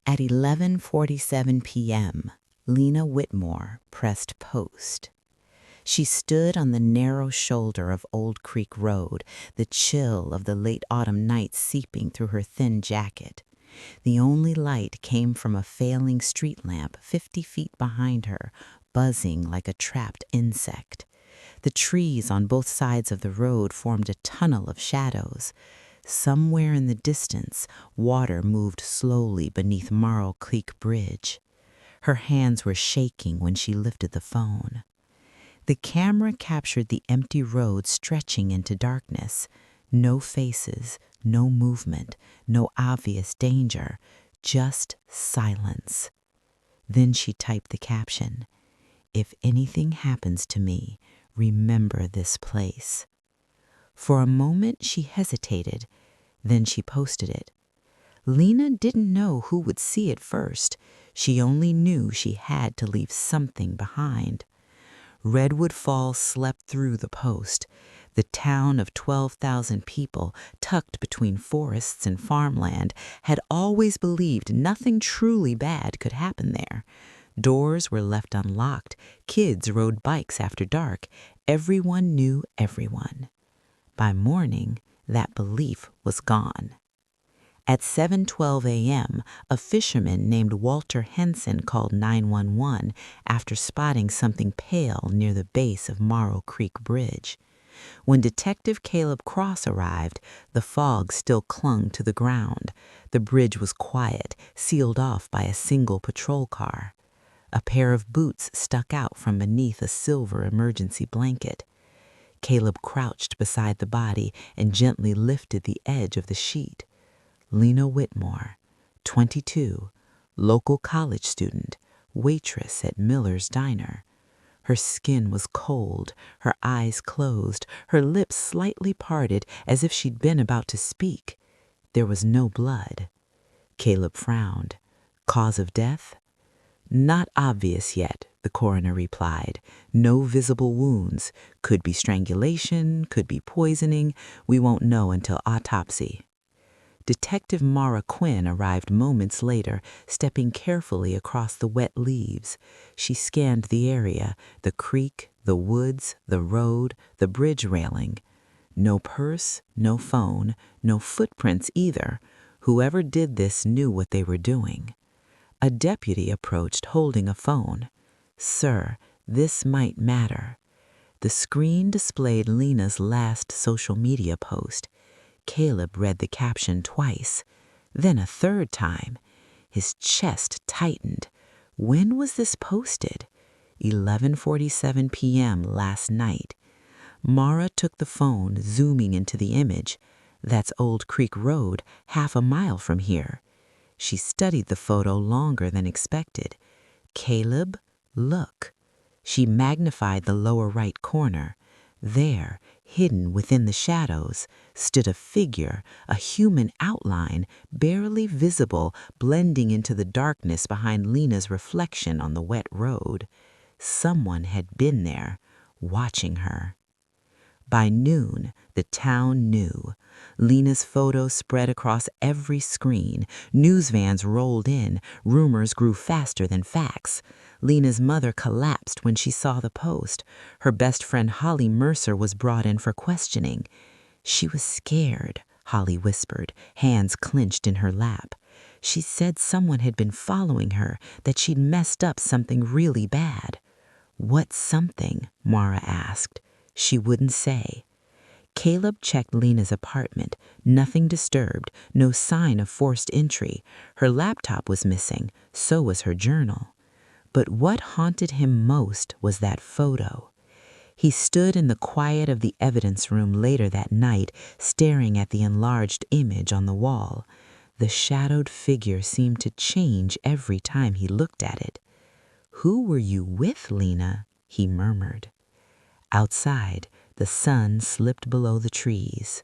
At 11:47 p.m., Lena Whitmore pressed post. She stood on the narrow shoulder of Old Creek Road, the chill of the late autumn night seeping through her thin jacket. The only light came from a failing street lamp 50 feet behind her, buzzing like a trapped insect. The trees on both sides of the road formed a tunnel of shadows. Somewhere in the distance, water moved slowly beneath Marl Creek Bridge. Her hands were shaking when she lifted the phone. The camera captured the empty road stretching into darkness. No faces, no movement, no obvious danger, just silence. Then she typed the caption, "If anything happens to me, remember this place." For a moment she hesitated, then she posted it. Lena didn't know who would see it first. She only knew she had to leave something behind. Redwood Falls slept through the post. The town of 12,000 people, tucked between forests and farmland, had always believed nothing truly bad could happen there. Doors were left unlocked. Kids rode bikes after dark. Everyone knew everyone. By morning, that belief was gone. At 7:12 a.m., a fisherman named Walter Henson called 911 after spotting something pale near the base of Marl Creek Bridge. When Detective Caleb Cross arrived, the fog still clung to the ground. The bridge was quiet, sealed off by a single patrol car. A pair of boots stuck out from beneath a silver emergency blanket. Caleb crouched beside the body and gently lifted the edge of the sheet. Lena Whitmore, 22, local college student, waitress at Miller's Diner. Her skin was cold, her eyes closed, her lips slightly parted as if she'd been about to speak. There was no blood. Caleb frowned. Cause of death? Not obvious yet, the coroner replied. No visible wounds. Could be strangulation, could be poisoning. We won't know until autopsy. Detective Mara Quinn arrived moments later, stepping carefully across the wet leaves. She scanned the area, the creek, the woods, the road, the bridge railing. No purse, no phone, no footprints either. Whoever did this knew what they were doing. A deputy approached holding a phone. "Sir, this might matter." The screen displayed Lena's last social media post. Caleb read the caption twice, then a third time. His chest tightened. When was this posted? 11:47 p.m. last night. Mara took the phone, zooming into the image. That's Old Creek Road, half a mile from here. She studied the photo longer than expected. "Caleb, look." She magnified the lower right corner. There, hidden within the shadows, stood a figure, a human outline, barely visible, blending into the darkness behind Lena's reflection on the wet road. Someone had been there, watching her. By noon, the town knew. Lena's photo spread across every screen. News vans rolled in. Rumors grew faster than facts. Lena's mother collapsed when she saw the post. Her best friend Holly Mercer was brought in for questioning. She was scared, Holly whispered, hands clenched in her lap. She said someone had been following her, that she'd messed up something really bad. What something? Mara asked. She wouldn't say. Caleb checked Lena's apartment. Nothing disturbed, no sign of forced entry. Her laptop was missing, so was her journal. But what haunted him most was that photo. He stood in the quiet of the evidence room later that night, staring at the enlarged image on the wall. The shadowed figure seemed to change every time he looked at it. "Who were you with, Lena?" he murmured. Outside, the sun slipped below the trees.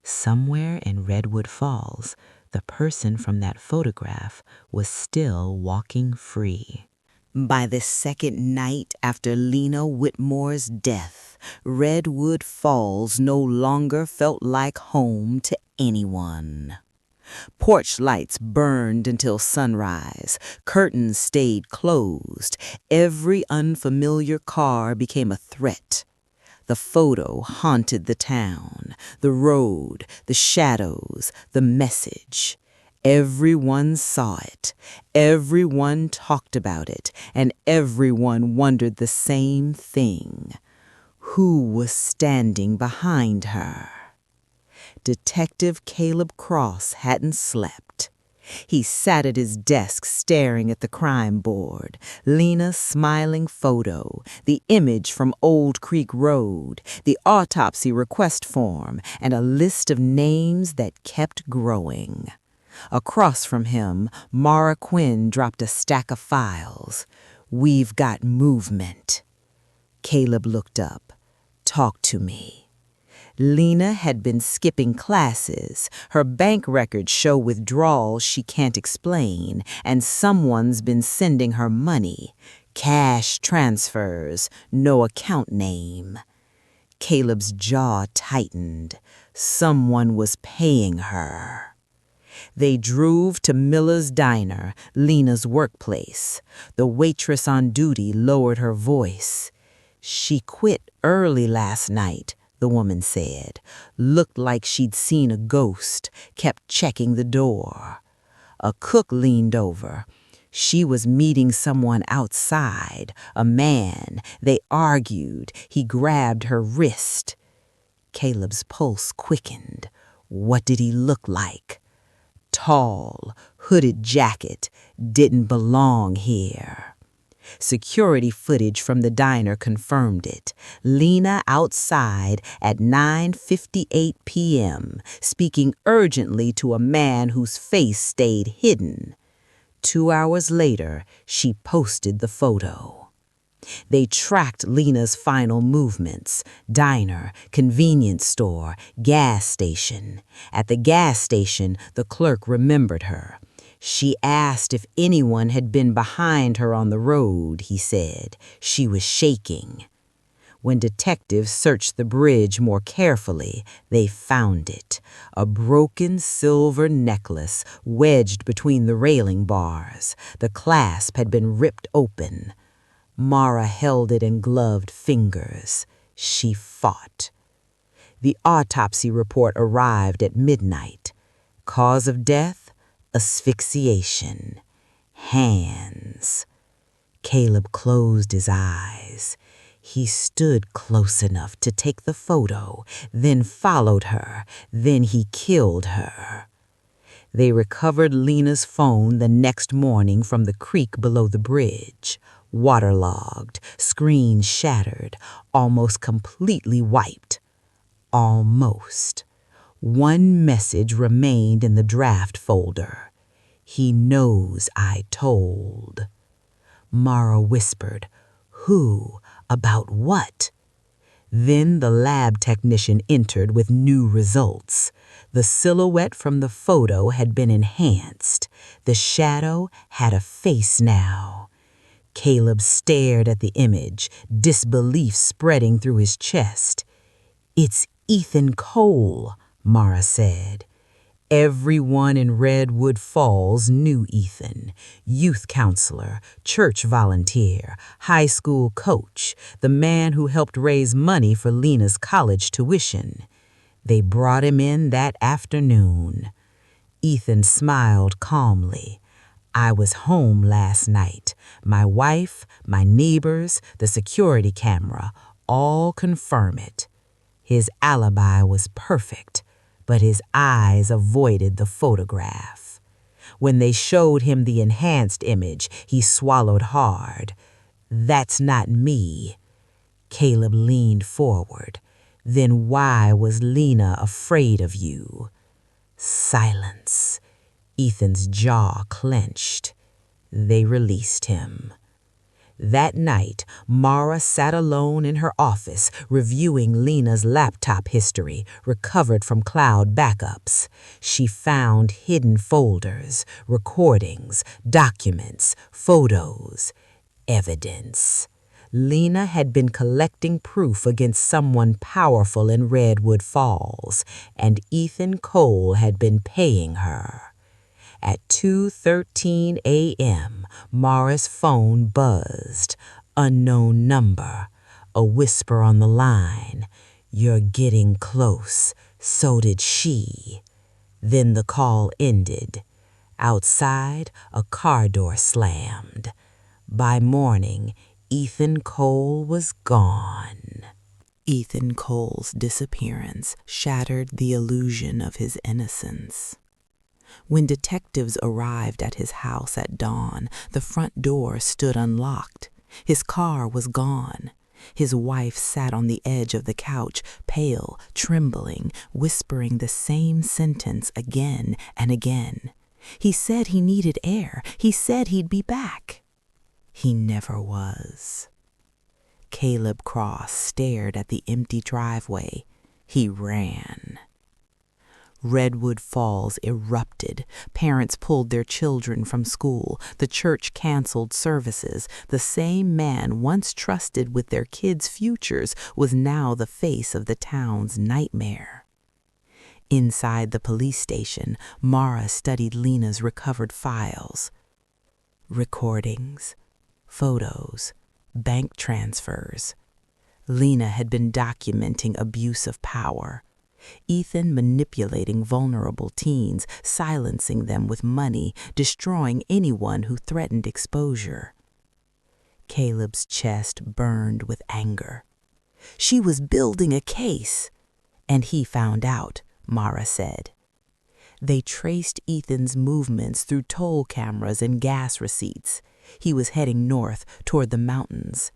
Somewhere in Redwood Falls, the person from that photograph was still walking free. By the second night after Lena Whitmore's death, Redwood Falls no longer felt like home to anyone. Porch lights burned until sunrise. Curtains stayed closed. Every unfamiliar car became a threat. The photo haunted the town, the road, the shadows, the message. Everyone saw it. Everyone talked about it. And everyone wondered the same thing. Who was standing behind her? Detective Caleb Cross hadn't slept. He sat at his desk staring at the crime board, Lena's smiling photo, the image from Old Creek Road, the autopsy request form, and a list of names that kept growing. Across from him, Mara Quinn dropped a stack of files. "We've got movement." Caleb looked up. "Talk to me." Lena had been skipping classes. Her bank records show withdrawals she can't explain, and someone's been sending her money. Cash transfers, no account name. Caleb's jaw tightened. Someone was paying her. They drove to Miller's Diner, Lena's workplace. The waitress on duty lowered her voice. "She quit early last night," the woman said. "Looked like she'd seen a ghost, kept checking the door." A cook leaned over. "She was meeting someone outside, a man. They argued. He grabbed her wrist." Caleb's pulse quickened. What did he look like? Tall, hooded jacket, didn't belong here. Security footage from the diner confirmed it. Lena outside at 9:58 p.m., speaking urgently to a man whose face stayed hidden. 2 hours later, she posted the photo. They tracked Lena's final movements: diner, convenience store, gas station. At the gas station, the clerk remembered her. She asked if anyone had been behind her on the road, he said. She was shaking. When detectives searched the bridge more carefully, they found it. A broken silver necklace wedged between the railing bars. The clasp had been ripped open. Mara held it in gloved fingers. She fought. The autopsy report arrived at midnight. Cause of death? Asphyxiation. Hands. Caleb closed his eyes. He stood close enough to take the photo, then followed her, then he killed her. They recovered Lena's phone the next morning from the creek below the bridge. Waterlogged, screen shattered, almost completely wiped. Almost. One message remained in the draft folder. "He knows I told." Mara whispered, "Who? About what?" Then the lab technician entered with new results. The silhouette from the photo had been enhanced. The shadow had a face now. Caleb stared at the image, disbelief spreading through his chest. "It's Ethan Cole," Mara said. Everyone in Redwood Falls knew Ethan. Youth counselor, church volunteer, high school coach, the man who helped raise money for Lena's college tuition. They brought him in that afternoon. Ethan smiled calmly. "I was home last night. My wife, my neighbors, the security camera, all confirm it." His alibi was perfect, but his eyes avoided the photograph. When they showed him the enhanced image, he swallowed hard. "That's not me." Caleb leaned forward. "Then why was Lena afraid of you?" Silence. Ethan's jaw clenched. They released him. That night, Mara sat alone in her office reviewing Lena's laptop history recovered from cloud backups. She found hidden folders, recordings, documents, photos, evidence. Lena had been collecting proof against someone powerful in Redwood Falls, and Ethan Cole had been paying her. At 2:13 a.m., Mara's phone buzzed. Unknown number. A whisper on the line. "You're getting close. So did she." Then the call ended. Outside, a car door slammed. By morning, Ethan Cole was gone. Ethan Cole's disappearance shattered the illusion of his innocence. When detectives arrived at his house at dawn, the front door stood unlocked. His car was gone. His wife sat on the edge of the couch, pale, trembling, whispering the same sentence again and again. He said he needed air. He said he'd be back. He never was. Caleb Cross stared at the empty driveway. He ran. Redwood Falls erupted. Parents pulled their children from school. The church canceled services. The same man once trusted with their kids' futures was now the face of the town's nightmare. Inside the police station, Mara studied Lena's recovered files. Recordings, photos, bank transfers. Lena had been documenting abuse of power. Ethan manipulating vulnerable teens, silencing them with money, destroying anyone who threatened exposure. Caleb's chest burned with anger. She was building a case. And he found out, Mara said. They traced Ethan's movements through toll cameras and gas receipts. He was heading north toward the mountains.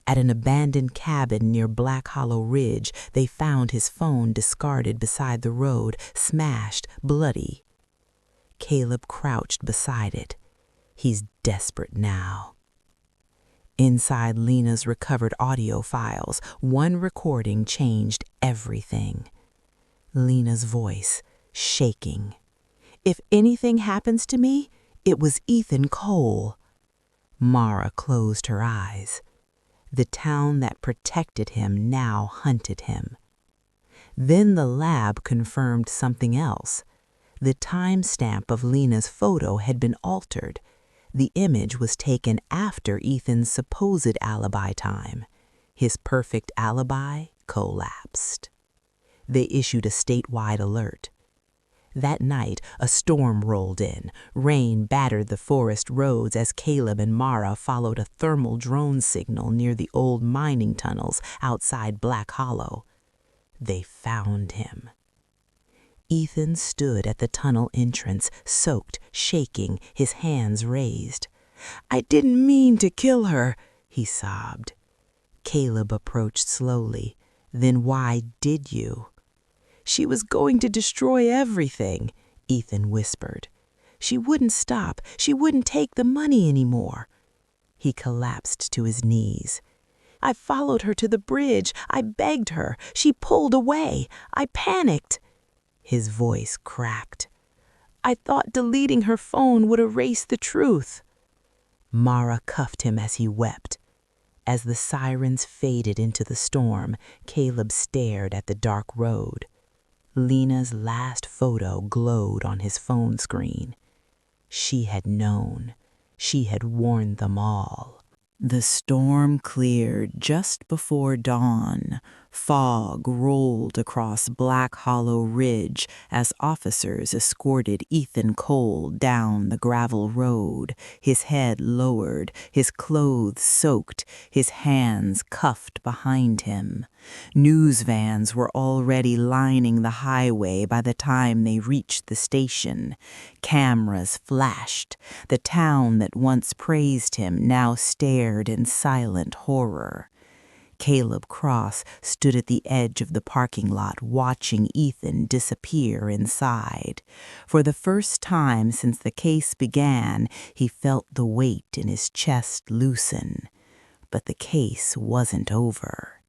At an abandoned cabin near Black Hollow Ridge, they found his phone discarded beside the road, smashed, bloody. Caleb crouched beside it. He's desperate now. Inside Lena's recovered audio files, one recording changed everything. Lena's voice, shaking. "If anything happens to me, it was Ethan Cole." Mara closed her eyes. The town that protected him now hunted him. Then the lab confirmed something else. The timestamp of Lena's photo had been altered. The image was taken after Ethan's supposed alibi time. His perfect alibi collapsed. They issued a statewide alert. That night, a storm rolled in. Rain battered the forest roads as Caleb and Mara followed a thermal drone signal near the old mining tunnels outside Black Hollow. They found him. Ethan stood at the tunnel entrance, soaked, shaking, his hands raised. "I didn't mean to kill her," he sobbed. Caleb approached slowly. "Then why did you?" "She was going to destroy everything," Ethan whispered. "She wouldn't stop. She wouldn't take the money anymore." He collapsed to his knees. "I followed her to the bridge. I begged her. She pulled away. I panicked." His voice cracked. "I thought deleting her phone would erase the truth." Mara cuffed him as he wept. As the sirens faded into the storm, Caleb stared at the dark road. Lena's last photo glowed on his phone screen. She had known. She had warned them all. The storm cleared just before dawn. Fog rolled across Black Hollow Ridge as officers escorted Ethan Cole down the gravel road, his head lowered, his clothes soaked, his hands cuffed behind him. News vans were already lining the highway by the time they reached the station. Cameras flashed. The town that once praised him now stared in silent horror. Caleb Cross stood at the edge of the parking lot watching Ethan disappear inside. For the first time since the case began, he felt the weight in his chest loosen. But the case wasn't over.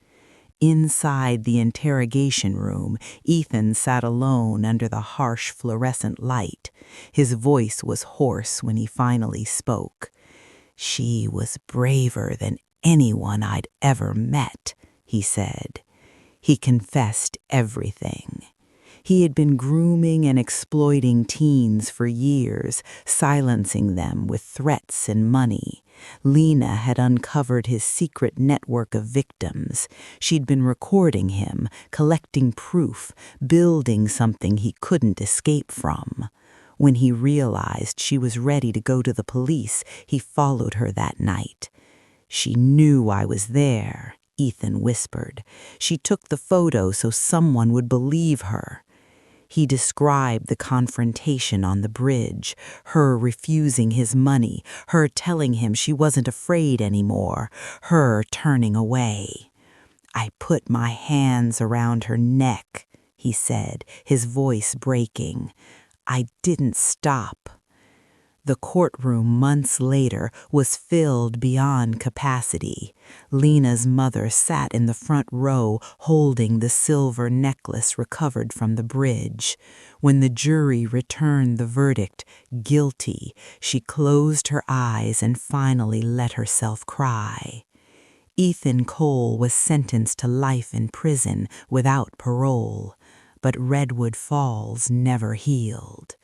Inside the interrogation room, Ethan sat alone under the harsh fluorescent light. His voice was hoarse when he finally spoke. "She was braver than anyone I'd ever met, he said. He confessed everything. He had been grooming and exploiting teens for years, silencing them with threats and money. Lena had uncovered his secret network of victims. She'd been recording him, collecting proof, building something he couldn't escape from. When he realized she was ready to go to the police, he followed her that night. "She knew I was there," Ethan whispered. "She took the photo so someone would believe her." He described the confrontation on the bridge, her refusing his money, her telling him she wasn't afraid anymore, her turning away. "I put my hands around her neck," he said, his voice breaking. "I didn't stop." The courtroom months later was filled beyond capacity. Lena's mother sat in the front row holding the silver necklace recovered from the bridge. When the jury returned the verdict, guilty, she closed her eyes and finally let herself cry. Ethan Cole was sentenced to life in prison without parole, but Redwood Falls never healed.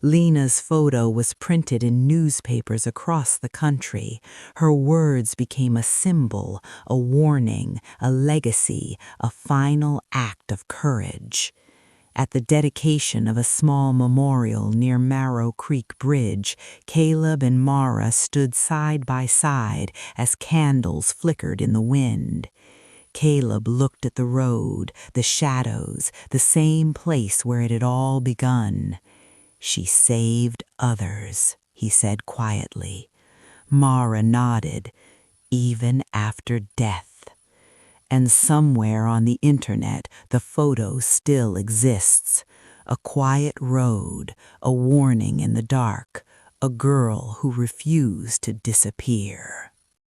Lena's photo was printed in newspapers across the country. Her words became a symbol, a warning, a legacy, a final act of courage. At the dedication of a small memorial near Marrow Creek Bridge, Caleb and Mara stood side by side as candles flickered in the wind. Caleb looked at the road, the shadows, the same place where it had all begun. "She saved others," he said quietly. Mara nodded, "even after death." And somewhere on the internet, the photo still exists. A quiet road, a warning in the dark, a girl who refused to disappear.